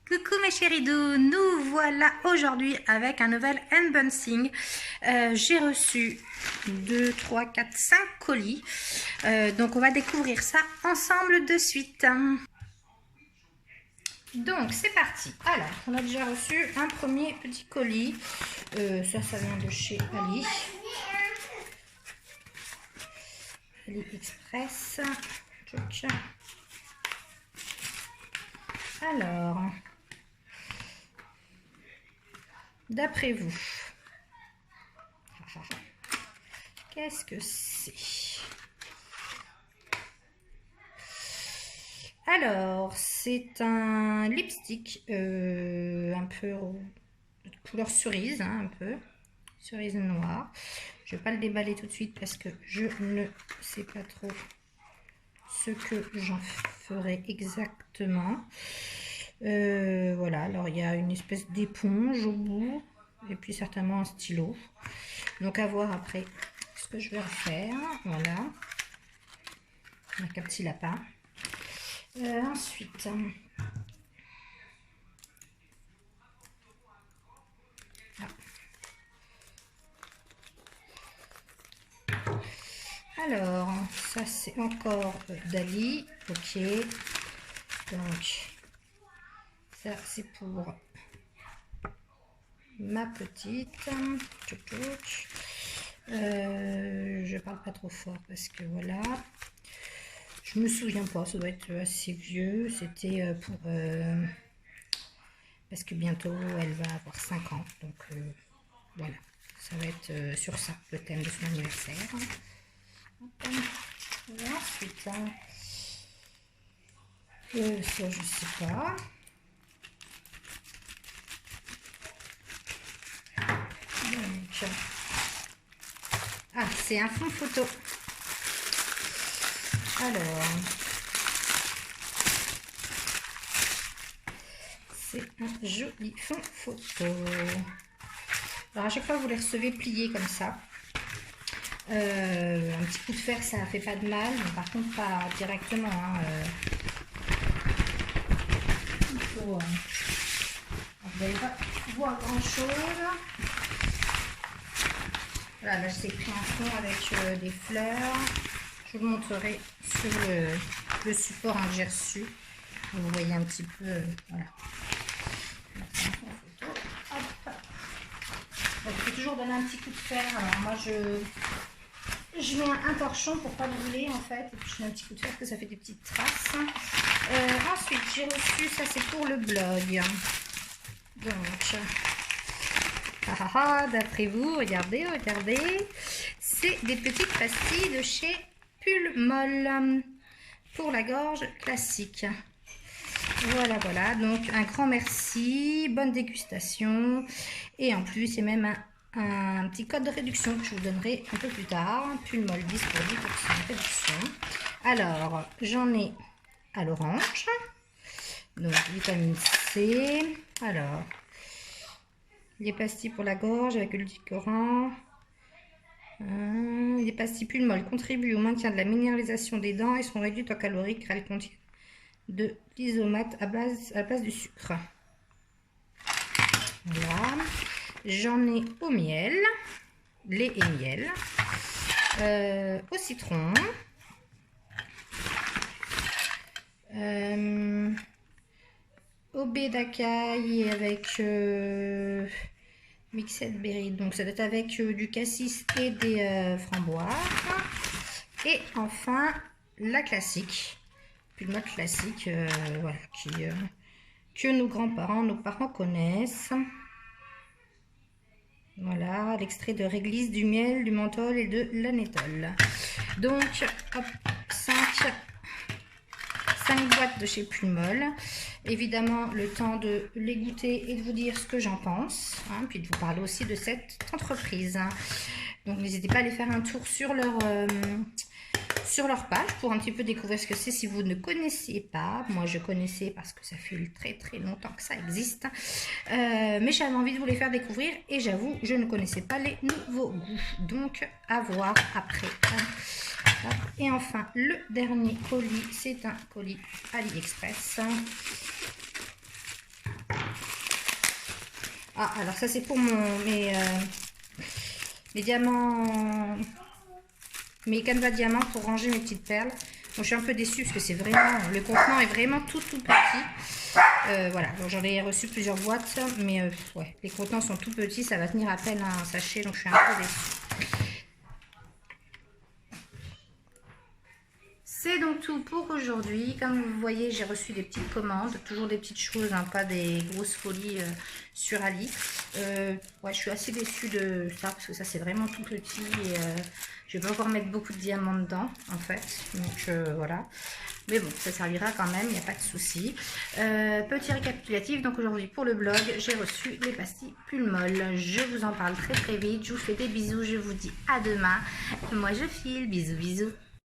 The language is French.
Coucou mes chéris doux, nous voilà aujourd'hui avec un nouvel unboxing. J'ai reçu 2, 3, 4, 5 colis. Donc on va découvrir ça ensemble de suite. Donc c'est parti. Alors on a déjà reçu un premier petit colis. Ça vient de chez Ali. AliExpress. Alors, d'après vous, qu'est-ce que c'est? Alors, c'est un lipstick un peu couleur cerise, hein, un peu cerise noire. Je ne vais pas le déballer tout de suite parce que je ne sais pas trop ce que j'en ferai exactement. Voilà, alors il y a une espèce d'éponge au bout et puis certainement un stylo. Donc à voir après ce que je vais refaire. Voilà, avec un petit lapin. Ensuite, alors ça c'est encore d'Ali. Ok, donc ça c'est pour ma petite. Je parle pas trop fort parce que voilà, je me souviens pas, ça doit être assez vieux. C'était pour parce que bientôt elle va avoir 5 ans, donc voilà, ça va être sur ça le thème de son anniversaire. Et ensuite ça je sais pas. Donc, c'est un fond photo. Alors, c'est un joli fond photo. Alors, à chaque fois, vous les recevez pliés comme ça. Un petit coup de fer, ça ne fait pas de mal, mais par contre, pas directement. Hein, il faut, vous n'allez pas voir grand-chose. Voilà, là, j'ai pris un fond avec des fleurs. Je vous montrerai sur le support que j'ai reçu. Vous voyez un petit peu, voilà. Il faut toujours donner un petit coup de fer. Alors moi, je mets un torchon pour pas brûler en fait. Et puis je mets un petit coup de fer parce que ça fait des petites traces. Ensuite, j'ai reçu, ça c'est pour le blog. Donc, d'après vous, regardez, c'est des petites pastilles de chez Pulmol pour la gorge classique. Voilà, donc un grand merci, bonne dégustation. Et en plus, c'est même un petit code de réduction que je vous donnerai un peu plus tard. Pulmol 10 pour 10% de réduction. Alors, j'en ai à l'orange, donc vitamine C. Alors, les pastilles pour la gorge avec l'édulcorant. Les pastilles Pulmol contribuent au maintien de la minéralisation des dents et sont réduites en calories car elles contiennent de l'isomate à la place du sucre. Voilà. J'en ai au miel, lait et miel, au citron, au baie d'acaille avec mixed berry, donc ça doit être avec du cassis et des framboises. Et enfin la classique, Pulmol classique, voilà, que nos grands-parents, nos parents connaissent. Voilà, l'extrait de réglisse, du miel, du menthol et de l'anétol. Donc, hop, 5 boîtes de chez Pulmol. Évidemment, le temps de les goûter et de vous dire ce que j'en pense, hein, puis de vous parler aussi de cette entreprise. Donc, n'hésitez pas à aller faire un tour sur leur page pour un petit peu découvrir ce que c'est si vous ne connaissiez pas. Moi, je connaissais parce que ça fait très longtemps que ça existe. Mais j'avais envie de vous les faire découvrir et j'avoue, je ne connaissais pas les nouveaux goûts. Donc, à voir après. Et enfin, le dernier colis, c'est un colis AliExpress. Ah, alors ça c'est pour mes diamants, mes canevas diamants pour ranger mes petites perles. Bon, je suis un peu déçue parce que c'est vraiment, le contenant est vraiment tout petit. Voilà, donc j'en ai reçu plusieurs boîtes, mais ouais, les contenants sont tout petits, ça va tenir à peine un sachet, donc je suis un peu déçue. C'est donc tout pour aujourd'hui. Comme vous voyez, j'ai reçu des petites commandes, toujours des petites choses, hein, pas des grosses folies sur Ali. Ouais, je suis assez déçue de ça parce que ça c'est vraiment tout petit et je vais pas encore mettre beaucoup de diamants dedans en fait. Donc voilà. Mais bon, ça servira quand même, il n'y a pas de souci. Petit récapitulatif, donc aujourd'hui pour le blog, j'ai reçu les pastilles Pulmol. Je vous en parle très très vite. Je vous fais des bisous, je vous dis à demain. Moi je file, bisous bisous.